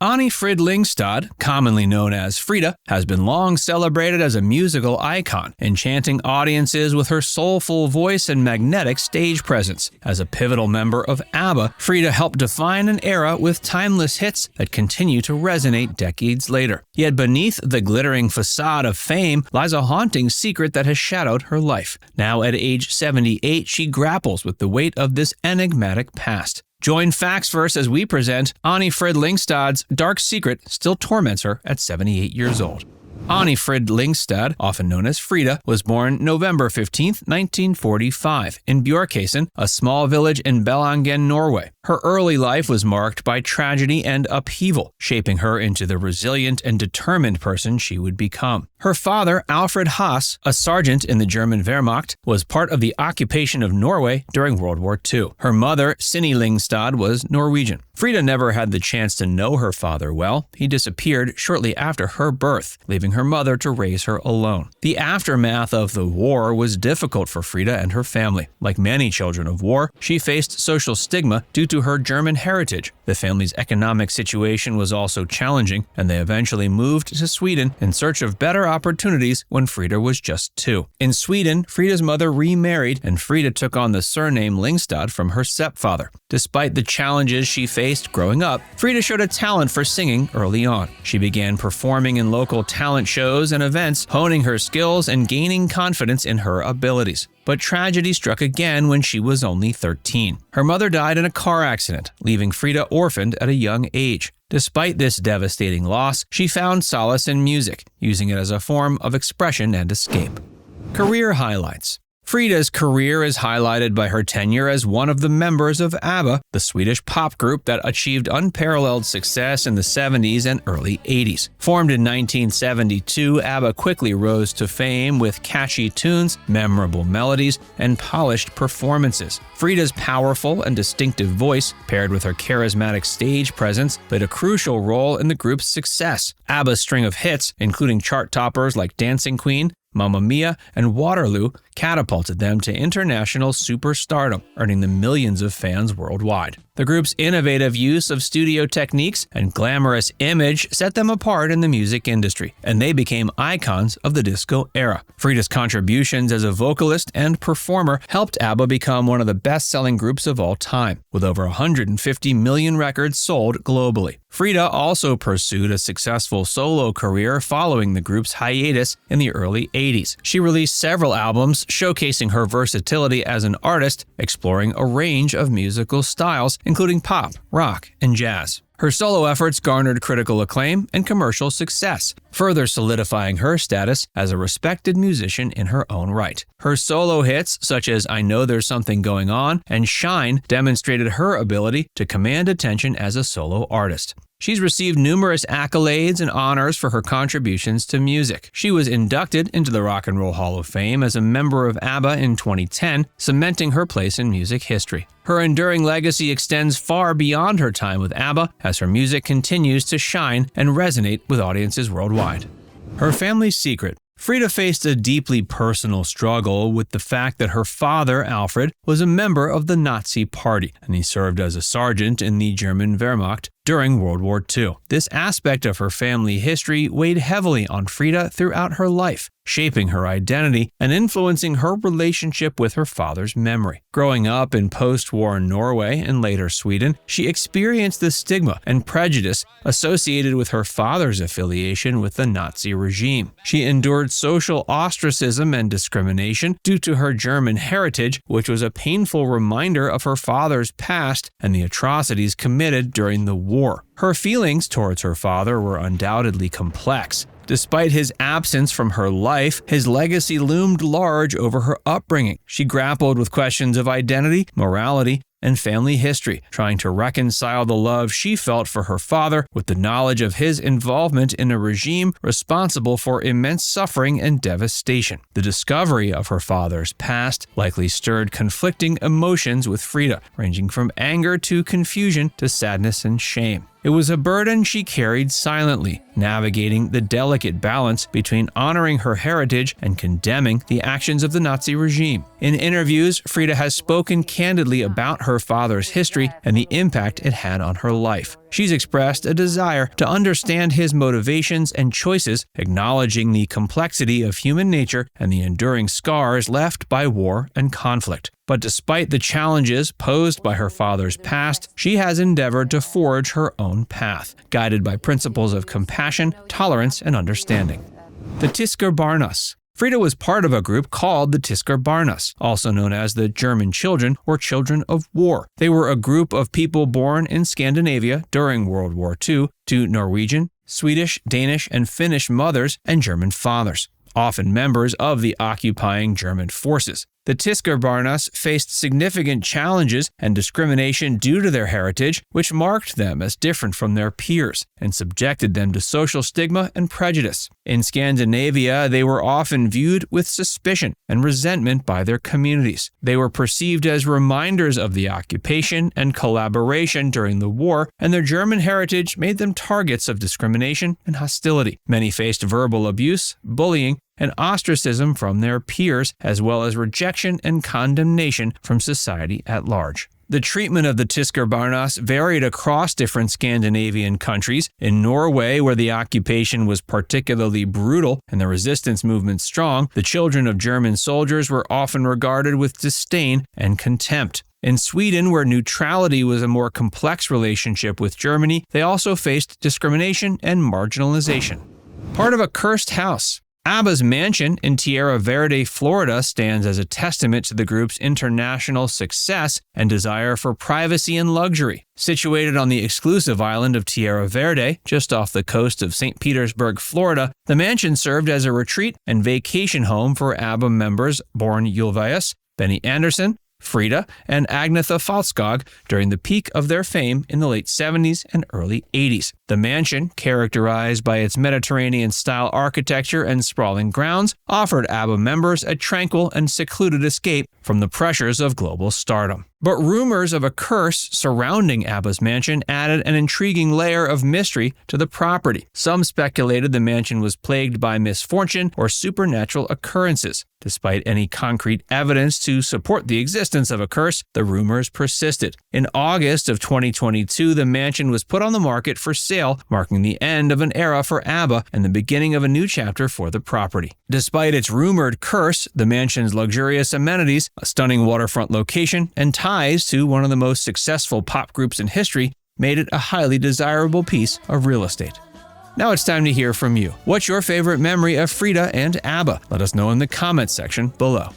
Anni-Frid Lyngstad, commonly known as Frida, has been long celebrated as a musical icon, enchanting audiences with her soulful voice and magnetic stage presence. As a pivotal member of Abba, Frida helped define an era with timeless hits that continue to resonate decades later. Yet beneath the glittering facade of fame lies a haunting secret that has shadowed her life. Now at age 78, she grapples with the weight of this enigmatic past. Join Factsverse as we present Anni-Frid Lyngstad's dark secret still torments her at 78 years old. Anni-Frid Lyngstad, often known as Frida, was born November 15, 1945, in Bjørkesen, a small village in Belangen, Norway. Her early life was marked by tragedy and upheaval, shaping her into the resilient and determined person she would become. Her father, Alfred Haas, a sergeant in the German Wehrmacht, was part of the occupation of Norway during World War II. Her mother, Anni Lyngstad, was Norwegian. Frida never had the chance to know her father well. He disappeared shortly after her birth, leaving her mother to raise her alone. The aftermath of the war was difficult for Frida and her family. Like many children of war, she faced social stigma due to her German heritage. The family's economic situation was also challenging, and they eventually moved to Sweden in search of better opportunities when Frida was just 2. In Sweden, Frida's mother remarried, and Frida took on the surname Lyngstad from her stepfather. Despite the challenges she faced growing up, Frida showed a talent for singing early on. She began performing in local talent shows and events, honing her skills and gaining confidence in her abilities. But tragedy struck again when she was only 13. Her mother died in a car accident, leaving Frida orphaned at a young age. Despite this devastating loss, she found solace in music, using it as a form of expression and escape. Career highlights. Frida's career is highlighted by her tenure as one of the members of Abba, the Swedish pop group that achieved unparalleled success in the 70s and early 80s. Formed in 1972, Abba quickly rose to fame with catchy tunes, memorable melodies, and polished performances. Frida's powerful and distinctive voice, paired with her charismatic stage presence, played a crucial role in the group's success. Abba's string of hits, including chart toppers like Dancing Queen, Mamma Mia, and Waterloo, catapulted them to international superstardom, earning them millions of fans worldwide. The group's innovative use of studio techniques and glamorous image set them apart in the music industry, and they became icons of the disco era. Frida's contributions as a vocalist and performer helped Abba become one of the best-selling groups of all time, with over 150 million records sold globally. Frida also pursued a successful solo career following the group's hiatus in the early 80s. She released several albums showcasing her versatility as an artist, exploring a range of musical styles, including pop, rock, and jazz. Her solo efforts garnered critical acclaim and commercial success, further solidifying her status as a respected musician in her own right. Her solo hits, such as I Know There's Something Going On and Shine, demonstrated her ability to command attention as a solo artist. She's received numerous accolades and honors for her contributions to music. She was inducted into the Rock and Roll Hall of Fame as a member of Abba in 2010, cementing her place in music history. Her enduring legacy extends far beyond her time with Abba, as her music continues to shine and resonate with audiences worldwide. Her family's secret. Frida faced a deeply personal struggle with the fact that her father, Alfred, was a member of the Nazi Party, and he served as a sergeant in the German Wehrmacht during World War II. This aspect of her family history weighed heavily on Frida throughout her life, shaping her identity and influencing her relationship with her father's memory. Growing up in post-war Norway and later Sweden, she experienced the stigma and prejudice associated with her father's affiliation with the Nazi regime. She endured social ostracism and discrimination due to her German heritage, which was a painful reminder of her father's past and the atrocities committed during the war. Her feelings towards her father were undoubtedly complex. Despite his absence from her life, his legacy loomed large over her upbringing. She grappled with questions of identity, morality, and family history, trying to reconcile the love she felt for her father with the knowledge of his involvement in a regime responsible for immense suffering and devastation. The discovery of her father's past likely stirred conflicting emotions with Frida, ranging from anger to confusion to sadness and shame. It was a burden she carried silently, navigating the delicate balance between honoring her heritage and condemning the actions of the Nazi regime. In interviews, Frida has spoken candidly about her father's history and the impact it had on her life. She's expressed a desire to understand his motivations and choices, acknowledging the complexity of human nature and the enduring scars left by war and conflict. But despite the challenges posed by her father's past, she has endeavored to forge her own path, guided by principles of compassion, tolerance, and understanding. The Tyskerbarnas. Frida was part of a group called the Tyskerbarnas, also known as the German children or children of war. They were a group of people born in Scandinavia during World War II to Norwegian, Swedish, Danish, and Finnish mothers and German fathers, often members of the occupying German forces. The Tyskerbarnas faced significant challenges and discrimination due to their heritage, which marked them as different from their peers and subjected them to social stigma and prejudice. In Scandinavia, they were often viewed with suspicion and resentment by their communities. They were perceived as reminders of the occupation and collaboration during the war, and their German heritage made them targets of discrimination and hostility. Many faced verbal abuse, bullying, and ostracism from their peers, as well as rejection and condemnation from society at large. The treatment of the Tyskerbarnas varied across different Scandinavian countries. In Norway, where the occupation was particularly brutal and the resistance movement strong, the children of German soldiers were often regarded with disdain and contempt. In Sweden, where neutrality was a more complex relationship with Germany, they also faced discrimination and marginalization. Part of a cursed house. Abba's mansion in Tierra Verde, Florida stands as a testament to the group's international success and desire for privacy and luxury. Situated on the exclusive island of Tierra Verde, just off the coast of St. Petersburg, Florida, the mansion served as a retreat and vacation home for Abba members Björn Ulvaeus, Benny Andersson, Frida, and Agnetha Fältskog during the peak of their fame in the late 70s and early 80s. The mansion, characterized by its Mediterranean-style architecture and sprawling grounds, offered Abba members a tranquil and secluded escape from the pressures of global stardom. But rumors of a curse surrounding Abba's mansion added an intriguing layer of mystery to the property. Some speculated the mansion was plagued by misfortune or supernatural occurrences. Despite any concrete evidence to support the existence of a curse, the rumors persisted. In August of 2022, the mansion was put on the market for sale, marking the end of an era for Abba and the beginning of a new chapter for the property. Despite its rumored curse, the mansion's luxurious amenities, a stunning waterfront location, and ties to one of the most successful pop groups in history made it a highly desirable piece of real estate. Now it's time to hear from you. What's your favorite memory of Frida and Abba? Let us know in the comments section below.